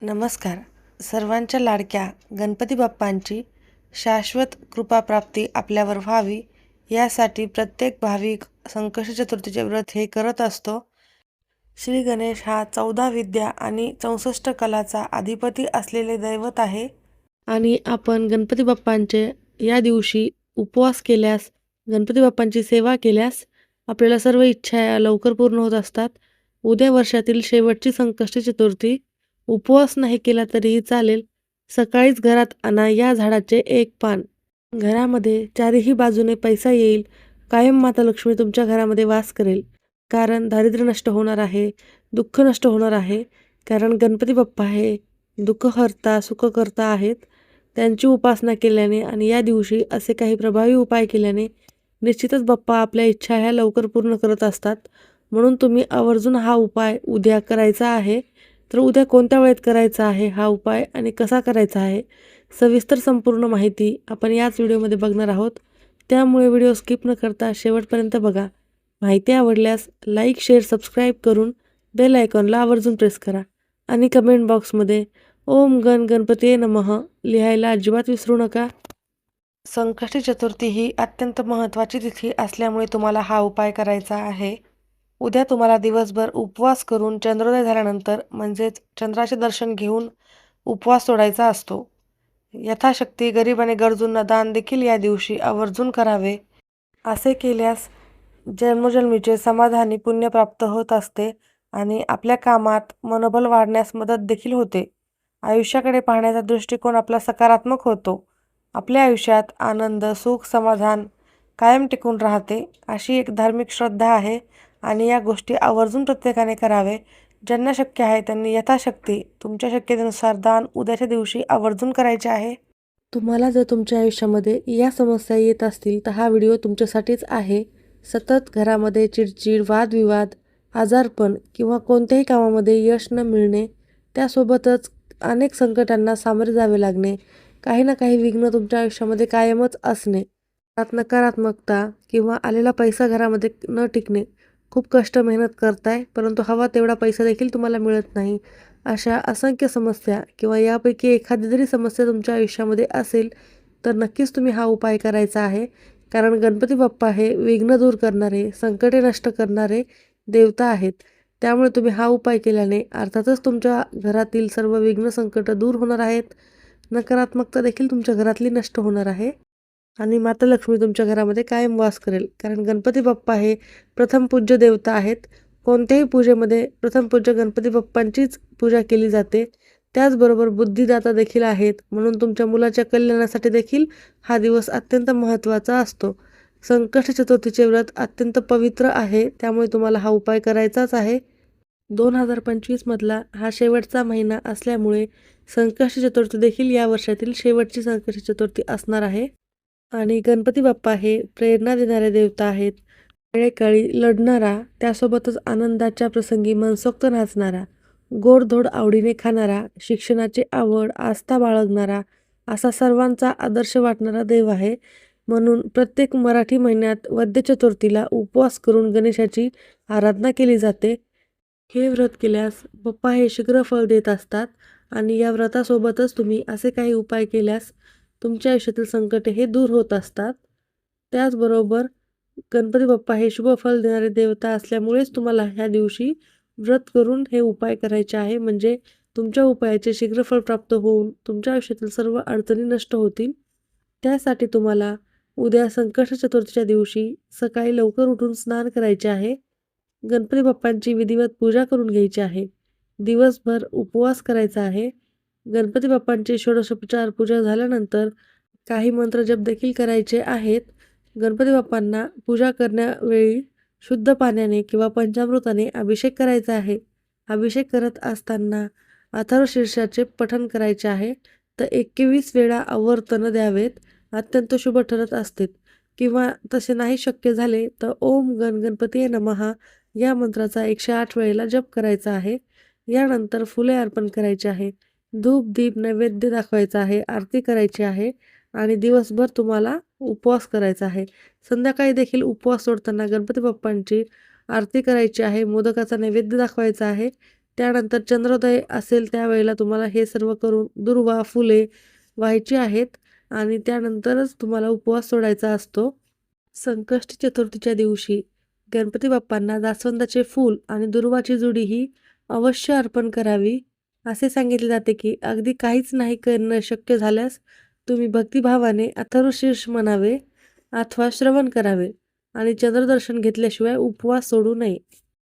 नमस्कार. सर्वांच्या लाडक्या गणपती बाप्पांची शाश्वत कृपाप्राप्ती आपल्यावर व्हावी यासाठी प्रत्येक भाविक संकष्टी चतुर्थीचे व्रत हे करत असतो. श्री गणेश हा 14 विद्या आणि 64 कलाचा अधिपती असलेले दैवत आहे आणि आपण गणपती बाप्पांचे या दिवशी उपवास केल्यास, गणपती बाप्पांची सेवा केल्यास आपल्याला सर्व इच्छा या लवकर पूर्ण होत असतात. उद्या वर्षातील शेवटची संकष्टी चतुर्थी. उपवास नाही केला तरीही चालेल. सकाळीच घरात आणा या झाडाचे एक पान. घरामध्ये चारीही बाजूने पैसा येईल. कायम माता लक्ष्मी तुमच्या घरामध्ये वास करेल. कारण दारिद्र्य नष्ट होणार आहे, दुःख नष्ट होणार आहे. कारण गणपती बाप्पा हे दुःखहर्ता, सुखकर्ता आहेत. त्यांची उपासना केल्याने आणि या दिवशी असे काही प्रभावी उपाय केल्याने निश्चितच बाप्पा आपल्या इच्छा ह्या लवकर पूर्ण करत असतात. म्हणून तुम्ही आवर्जून हा उपाय उद्या करायचा आहे. तर उद्या कोणत्या वेळेत करायचा आहे हा उपाय आणि कसा करायचा आहे, सविस्तर संपूर्ण माहिती आपण याच व्हिडिओमध्ये बघणार आहोत. त्यामुळे व्हिडिओ स्किप न करता शेवटपर्यंत बघा. माहिती आवडल्यास लाईक, शेअर, सबस्क्राईब करून बेल आयकॉनला आवर्जून प्रेस करा आणि कमेंट बॉक्समध्ये ओम गणपतीये नमः लिहायला अजिबात विसरू नका. संकष्टी चतुर्थी ही अत्यंत महत्त्वाची तिथी असल्यामुळे तुम्हाला हा उपाय करायचा आहे. उद्या तुम्हाला दिवसभर उपवास करून चंद्रोदय झाल्यानंतर म्हणजेच चंद्राचे दर्शन घेऊन उपवास सोडायचा असतो. यथाशक्ती गरीब आणि गरजूंना दान देखील या दिवशी आवर्जून करावे. असे केल्यास जन्मोजन्मीचे समाधानी पुण्य प्राप्त होत असते आणि आपल्या कामात मनोबल वाढण्यास मदत देखील होते. आयुष्याकडे पाहण्याचा दृष्टिकोन आपला सकारात्मक होतो. आपल्या आयुष्यात आनंद, सुख, समाधान कायम टिकून राहते अशी एक धार्मिक श्रद्धा आहे आणि या गोष्टी आवर्जून प्रत्येकाने करावे. ज्यांना शक्य आहे त्यांनी यथाशक्ती तुमच्या शक्यतेनुसार दान उद्याच्या दिवशी आवर्जून करायचे आहे. तुम्हाला जर तुमच्या आयुष्यामध्ये या समस्या येत असतील तर हा व्हिडिओ तुमच्यासाठीच आहे. सतत घरामध्ये चिडचिड, वादविवाद, आजारपण किंवा कोणत्याही कामामध्ये यश न मिळणे, त्यासोबतच अनेक संकटांना सामोरे जावे लागणे, काही ना काही विघ्न तुमच्या आयुष्यामध्ये कायमच असणे, नकारात्मकता किंवा आलेला पैसा घरामध्ये न टिकणे, खूप कष्ट मेहनत करताय परंतु हवा तेवढा पैसा देखील तुम्हाला मिळत नाही, अशा असंख्य समस्या किंवा यापैकी एखादी जरी समस्या तुमच्या आयुष्यामध्ये असेल तर नक्कीच तुम्ही हा उपाय करायचा आहे. कारण गणपती बाप्पा हे विघ्न दूर करणारे, संकटे नष्ट करणारे देवता आहेत. त्यामुळे तुम्ही हा उपाय केल्याने अर्थातच तुमच्या घरातील सर्व विघ्न, संकट दूर होणार आहेत. नकारात्मकता देखील तुमच्या घरातली नष्ट होणार आहे आणि माता लक्ष्मी तुमच्या घरामध्ये कायम वास करेल. कारण गणपती बाप्पा हे प्रथम पूज्य देवता आहेत. कोणत्याही पूजेमध्ये प्रथम पूज्य गणपती बाप्पांचीच पूजा केली जाते. त्याचबरोबर बुद्धिदाता देखील आहेत. म्हणून तुमच्या मुलाच्या कल्याणासाठी देखील हा दिवस अत्यंत महत्त्वाचा असतो. संकष्टी चतुर्थीचे व्रत अत्यंत पवित्र आहे. त्यामुळे तुम्हाला हा उपाय करायचाच आहे. 2025 मधला हा शेवटचा महिना असल्यामुळे संकष्टी चतुर्थी देखील या वर्षातील शेवटची संकष्टी चतुर्थी असणार आहे. आणि गणपती बाप्पा हे प्रेरणा देणारे देवता आहेत. वेळेकाळी लढणारा, त्यासोबतच आनंदाच्या प्रसंगी मनसोक्त नाचणारा, गोडधोड आवडीने खाणारा, शिक्षणाची आवड, आस्था बाळगणारा, असा सर्वांचा आदर्श वाटणारा देव आहे. म्हणून प्रत्येक मराठी महिन्यात वद्य चतुर्थीला उपवास करून गणेशाची आराधना केली जाते. हे व्रत केल्यास बाप्पा हे शीघ्र फळ देत असतात आणि या व्रतासोबतच तुम्ही असे काही उपाय केल्यास तुमच्या आयुष्यातील संकटे हे दूर होत असतात. त्याचबरोबर गणपती बाप्पा हे शुभ फल देणारे देवता असल्यामुळेच तुम्हाला ह्या दिवशी व्रत करून हे उपाय करायचे आहे. म्हणजे तुमच्या उपायाचे शीघ्र फळ प्राप्त होऊन तुमच्या आयुष्यातील सर्व अडचणी नष्ट होतील. त्यासाठी तुम्हाला उद्या संकष्टी चतुर्थीच्या दिवशी सकाळी लवकर उठून स्नान करायचे आहे. गणपती बाप्पांची विधिवत पूजा करून घ्यायची आहे. दिवसभर उपवास करायचा आहे. गणपती बाप्पांची षोडशोपचार पूजा झाल्यानंतर काही मंत्र जप देखील करायचे आहेत. गणपती बाप्पांना पूजा करण्यावेळी शुद्ध पाण्याने किंवा पंचामृताने अभिषेक करायचा आहे. अभिषेक करत असताना अथर्वशीर्षाचे पठण करायचे आहे. तर 21 वेळा आवर्तन द्यावेत. अत्यंत शुभ ठरत असते. किंवा तसे नाही शक्य झाले तर ओम गणपतीये नमः या मंत्राचा 108 वेळेला जप करायचा आहे. यानंतर फुले अर्पण करायची आहे. धूप, दीप, नैवेद्य दाखवायचा आहे. आरती करायची आहे आणि दिवसभर तुम्हाला उपवास करायचा आहे. संध्याकाळी देखील उपवास सोडताना गणपती बाप्पांची आरती करायची आहे. मोदकाचा नैवेद्य दाखवायचा आहे. त्यानंतर चंद्रोदय असेल त्यावेळेला तुम्हाला हे सर्व करून दुर्वा फुले व्हायची आहेत आणि त्यानंतरच तुम्हाला उपवास सोडायचा असतो. संकष्टी चतुर्थीच्या दिवशी गणपती बाप्पांना जास्वंदाचे फूल आणि दुर्वाची जुडी ही अवश्य अर्पण करावी. असे सांगितले जाते की अगदी काहीच नाही करणं शक्य झाल्यास तुम्ही भक्तिभावाने अथर्वशीर्ष म्हणावे अथवा श्रवण करावे आणि चंद्रदर्शन घेतल्याशिवाय उपवास सोडू नये.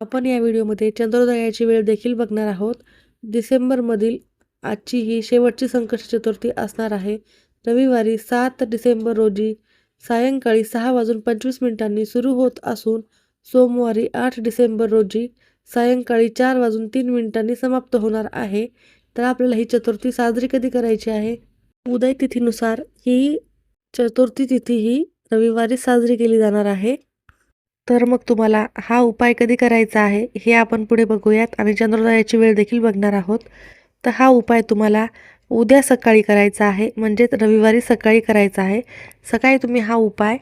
आपण या व्हिडिओमध्ये चंद्रोदयाची वेळ देखील बघणार आहोत. डिसेंबरमधील आजची ही शेवटची संकष्टी चतुर्थी असणार आहे. रविवारी 7 डिसेंबर रोजी सायंकाळी 6:25 सुरू होत असून सोमवारी 8 डिसेंबर रोजी सायंकाळी 4:03 समाप्त होणार आहे. तर आपल्याला ही चतुर्थी साजरी कधी करायची आहे? उदय तिथीनुसार ही चतुर्थी तिथी ही रविवारी साजरी केली जाणार आहे. तर मग तुम्हाला हा उपाय कधी करायचा आहे हे आपण पुढे बघूयात आणि चंद्रोदयाची वेळ देखील बघणार आहोत. तर हा उपाय तुम्हाला उद्या सकाळी करायचा आहे, म्हणजेच रविवारी सकाळी करायचा आहे. सकाळी तुम्ही हा उपाय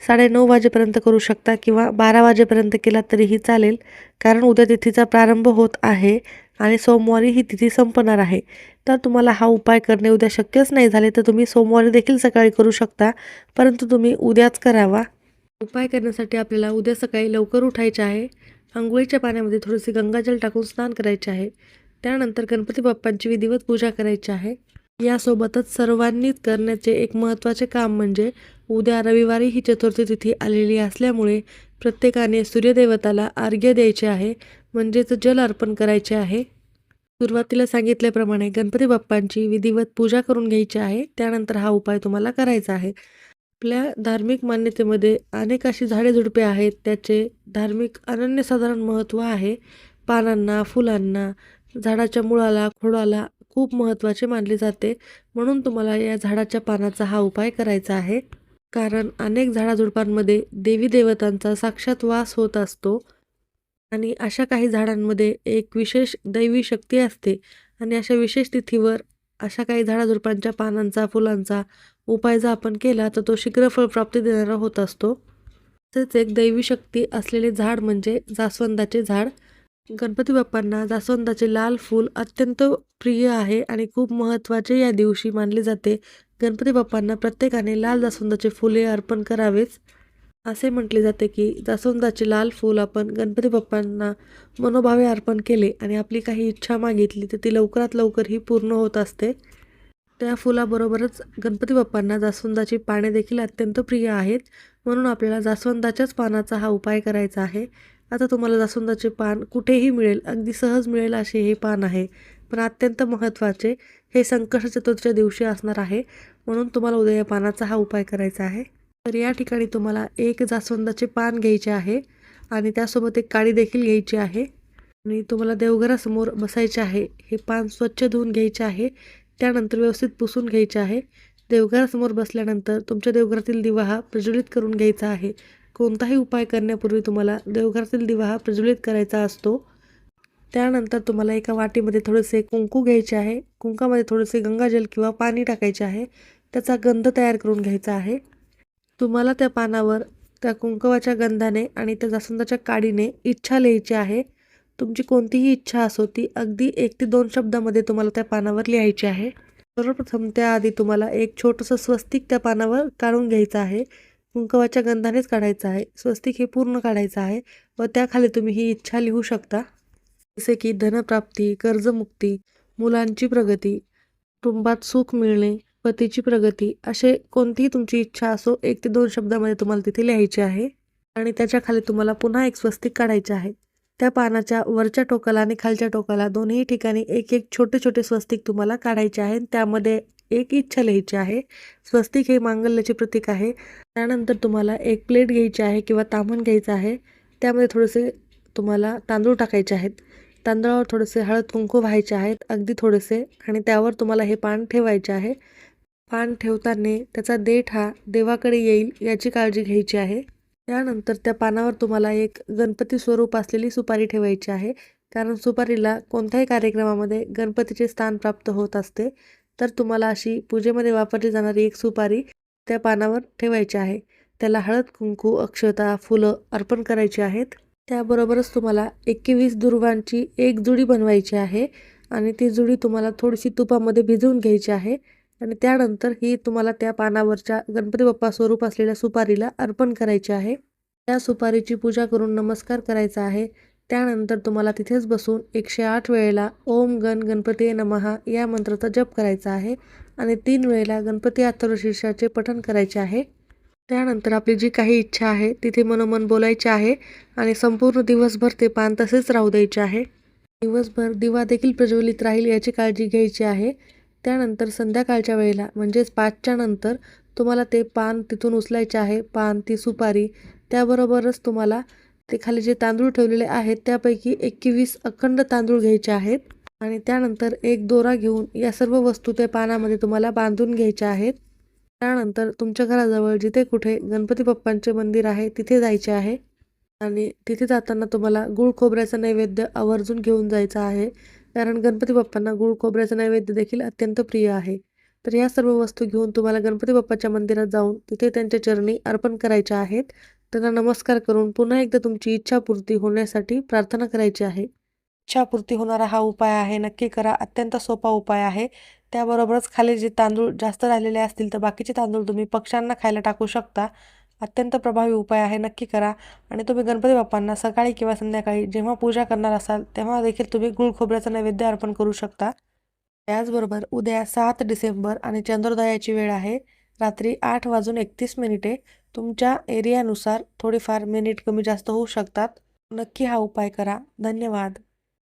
9:30 वाजेपर्यंत करू शकता किंवा 12 वाजेपर्यंत केला तरीही चालेल, कारण उद्या तिथीचा प्रारंभ होत आहे आणि सोमवारी ही तिथी संपणार आहे. तर तुम्हाला हा उपाय करणे उद्या शक्यच नाही झाले तर तुम्ही सोमवारी देखील सकाळी करू शकता, परंतु तुम्ही उद्याच करावा. उपाय करण्यासाठी आपल्याला उद्या सकाळी लवकर उठायचे आहे. अंघोळीच्या पाण्यामध्ये थोडेसे गंगाजल टाकून स्नान करायचे आहे. त्यानंतर गणपती बाप्पांची विधिवत पूजा करायची आहे. यासोबतच सर्वांनी करण्याचे एक महत्त्वाचे काम म्हणजे उद्या रविवारी ही चतुर्थी तिथी आलेली असल्यामुळे प्रत्येकाने सूर्यदेवताला अर्घ्य द्यायचे आहे, म्हणजेच जल अर्पण करायचे आहे. सुरुवातीला सांगितल्याप्रमाणे गणपती बाप्पांची विधिवत पूजा करून घ्यायची आहे. त्यानंतर हा उपाय तुम्हाला करायचा आहे. आपल्या धार्मिक मान्यतेमध्ये अनेक अशी झाडे-झुडपे आहेत. त्याचे धार्मिक अनन्यसाधारण महत्त्व आहे. पानांना, फुलांना, झाडाच्या मुळाला, खोडाला खूप महत्त्वाचे मानले जाते. म्हणून तुम्हाला या झाडाच्या पानाचा हा उपाय करायचा आहे. कारण अनेक झाडाझुडपांमध्ये देवी देवतांचा साक्षात वास होत असतो आणि अशा काही झाडांमध्ये एक विशेष दैवी शक्ती असते आणि अशा विशेष तिथीवर अशा काही झाडाझुडपांच्या पानांचा, फुलांचा उपाय जर आपण केला तर तो शीघ्र फळप्राप्ती देणारा होत असतो. तसेच एक दैवी शक्ती असलेले झाड म्हणजे जास्वंदाचे झाड. गणपती बाप्पांना जास्वंदाचे लाल फूल अत्यंत प्रिय आहे आणि खूप महत्त्वाचे या दिवशी मानले जाते. गणपती बाप्पांना प्रत्येकाने लाल जास्वंदाचे फुले अर्पण करावेच. असे म्हटले जाते की जास्वंदाचे लाल फूल आपण गणपती बाप्पांना मनोभावे अर्पण केले आणि आपली काही इच्छा मागितली तर ती लवकरात लवकर ही पूर्ण होत असते. त्या फुलाबरोबरच गणपती बाप्पांना जास्वंदाची पाने देखील अत्यंत प्रिय आहेत, म्हणून आपल्याला जास्वंदाच्याच पानाचा हा उपाय करायचा आहे. आता तुम्हाला जास्वंदाचे पान कुठेही मिळेल, अगदी सहज मिळेल असे हे पान आहे, पण अत्यंत महत्त्वाचे हे संकष्ट चतुर्थीच्या दिवशी असणार आहे, म्हणून तुम्हाला उद्या या पानाचा हा उपाय करायचा आहे. तर या ठिकाणी तुम्हाला एक जास्वंदाचे पान घ्यायचे आहे आणि त्यासोबत एक काडी देखील घ्यायची आहे आणि तुम्हाला देवघरासमोर बसायचे आहे. हे पान स्वच्छ धुवून घ्यायचे आहे. त्यानंतर व्यवस्थित पुसून घ्यायचे आहे. देवघरासमोर बसल्यानंतर तुमच्या देवघरातील दिवा हा प्रज्वलित करून घ्यायचा आहे. कोणताही उपाय करण्यापूर्वी तुम्हाला देवघरातील दिवा हा प्रज्वलित करायचा असतो. त्यानंतर तुम्हाला एका वाटीमध्ये थोडेसे कुंकू घ्यायचे आहे. कुंकामध्ये थोडेसे गंगाजल किंवा पाणी टाकायचे आहे. त्याचा गंध तयार करून घ्यायचा आहे. तुम्हाला त्या पानावर त्या कुंकवाच्या गंधाने आणि त्या जास्वंदाच्या काडीने इच्छा लिहायची आहे. तुमची कोणतीही इच्छा असो ती अगदी 1 ते 2 शब्दामध्ये तुम्हाला त्या पानावर लिहायची आहे. सर्वप्रथम त्याआधी तुम्हाला एक छोटंसं स्वस्तिक त्या पानावर काढून घ्यायचं आहे. कुंकवाच्या गंधानेच काढायचं आहे. स्वस्तिक हे पूर्ण काढायचं आहे व त्याखाली तुम्ही ही इच्छा लिहू शकता. जसे की धनप्राप्ती, कर्जमुक्ती, मुलांची प्रगती, कुटुंबात सुख मिळणे, पतीची प्रगती, असे कोणतीही तुमची इच्छा असो 1 ते 2 शब्दामध्ये तुम्हाला तिथे लिहायची आहे आणि त्याच्या खाली तुम्हाला पुन्हा एक स्वस्तिक काढायचे आहे. त्या पानाच्या वरच्या टोकाला आणि खालच्या टोकाला दोन्ही ठिकाणी एक एक छोटे छोटे स्वस्तिक तुम्हाला काढायचे आहे. त्यामध्ये एक इच्छा लिहायची आहे. स्वस्तिक हे मांगल्याचे प्रतीक आहे. त्यानंतर तुम्हाला एक प्लेट घ्यायची आहे किंवा ताम्हण घ्यायचं आहे. त्यामध्ये थोडेसे तुम्हाला तांदूळ टाकायचे आहेत. तांदळावर थोडेसे हळद कुंकू व्हायचे आहेत, अगदी थोडेसे, आणि त्यावर तुम्हाला हे पान ठेवायचे आहे. पान ठेवताना त्याचा देठ हा देवाकडे येईल याची काळजी घ्यायची आहे. त्यानंतर त्या पानावर तुम्हाला एक गणपती स्वरूप असलेली सुपारी ठेवायची आहे, कारण सुपारीला कोणत्याही कार्यक्रमामध्ये गणपतीचे स्थान प्राप्त होत असते. तर तुम्हाला अशी पूजेमध्ये वापरली जाणारी एक सुपारी त्या पानावर ठेवायची आहे. त्याला हळद कुंकू, अक्षता, फुलं अर्पण करायची आहेत. त्याबरोबरच तुम्हाला 21 दुर्वांची एक जुडी बनवायची आहे आणि ती जुडी तुम्हाला थोडीशी तुपामध्ये भिजवून घ्यायची आहे आणि त्यानंतर ही तुम्हाला त्या पानावरच्या गणपती बाप्पा स्वरूप असलेल्या सुपारीला अर्पण करायची आहे. त्या सुपारीची पूजा करून नमस्कार करायचा आहे. त्यानंतर तुम्हाला तिथेच बसून 108 वेळेला ओम गण गणपतीये नमः या मंत्राचा जप करायचा आहे आणि 3 वेळेला गणपती अथर्वशीर्षाचे पठण करायचे आहे. त्यानंतर आपली जी काही इच्छा आहे तिथे मनोमन बोलायची आहे आणि संपूर्ण दिवसभर ते पान तसेच राहू द्यायचे आहे. दिवसभर दिवा देखील प्रज्वलित राहील याची काळजी घ्यायची आहे. त्यानंतर संध्याकाळच्या वेळेला म्हणजेच 5च्या नंतर तुम्हाला ते पान तिथून उचलायचे आहे. पान, ती सुपारी, त्याबरोबरच तुम्हाला ते खाली जे तांदूळ ठेवलेले आहेत त्यापैकी 21 अखंड तांदूळ घ्यायचे आहेत आणि त्यानंतर एक दोरा घेऊन या सर्व वस्तू त्या पानामध्ये तुम्हाला बांधून घ्यायच्या आहेत. त्यानंतर तुमच्या घराजवळ जिथे कुठे गणपती बाप्पांचे मंदिर आहे तिथे जायचे आहे आणि तिथे जाताना तुम्हाला गूळ खोबऱ्याचा नैवेद्य आवर्जून घेऊन जायचा आहे, कारण गणपती बाप्पांना गूळ खोबऱ्याचा नैवेद्य देखील अत्यंत प्रिय आहे. तर या सर्व वस्तू घेऊन तुम्हाला गणपती बाप्पाच्या मंदिरात जाऊन तिथे त्यांच्या चरणी अर्पण करायच्या आहेत. त्यांना नमस्कार करून पुन्हा एकदा तुमची इच्छापूर्ती होण्यासाठी प्रार्थना करायची आहे. इच्छापूर्ती होणारा हा उपाय आहे, नक्की करा. अत्यंत सोपा उपाय आहे. त्याबरोबरच खाली जे तांदूळ जास्त राहिलेले असतील तर बाकीचे तांदूळ तुम्ही पक्ष्यांना खायला टाकू शकता. अत्यंत प्रभावी उपाय आहे, नक्की करा. आणि तुम्ही गणपती बाप्पांना सकाळी किंवा संध्याकाळी जेव्हा पूजा करणार असाल तेव्हा देखील तुम्ही गूळ खोबऱ्याचा नैवेद्य अर्पण करू शकता. त्याचबरोबर उद्या 7 डिसेंबर आणि चंद्रोदयाची वेळ आहे रात्री 8:31. तुमच्या एरियानुसार थोडीफार मिनिट कमी जास्त होऊ शकतात. नक्की हा उपाय करा. धन्यवाद.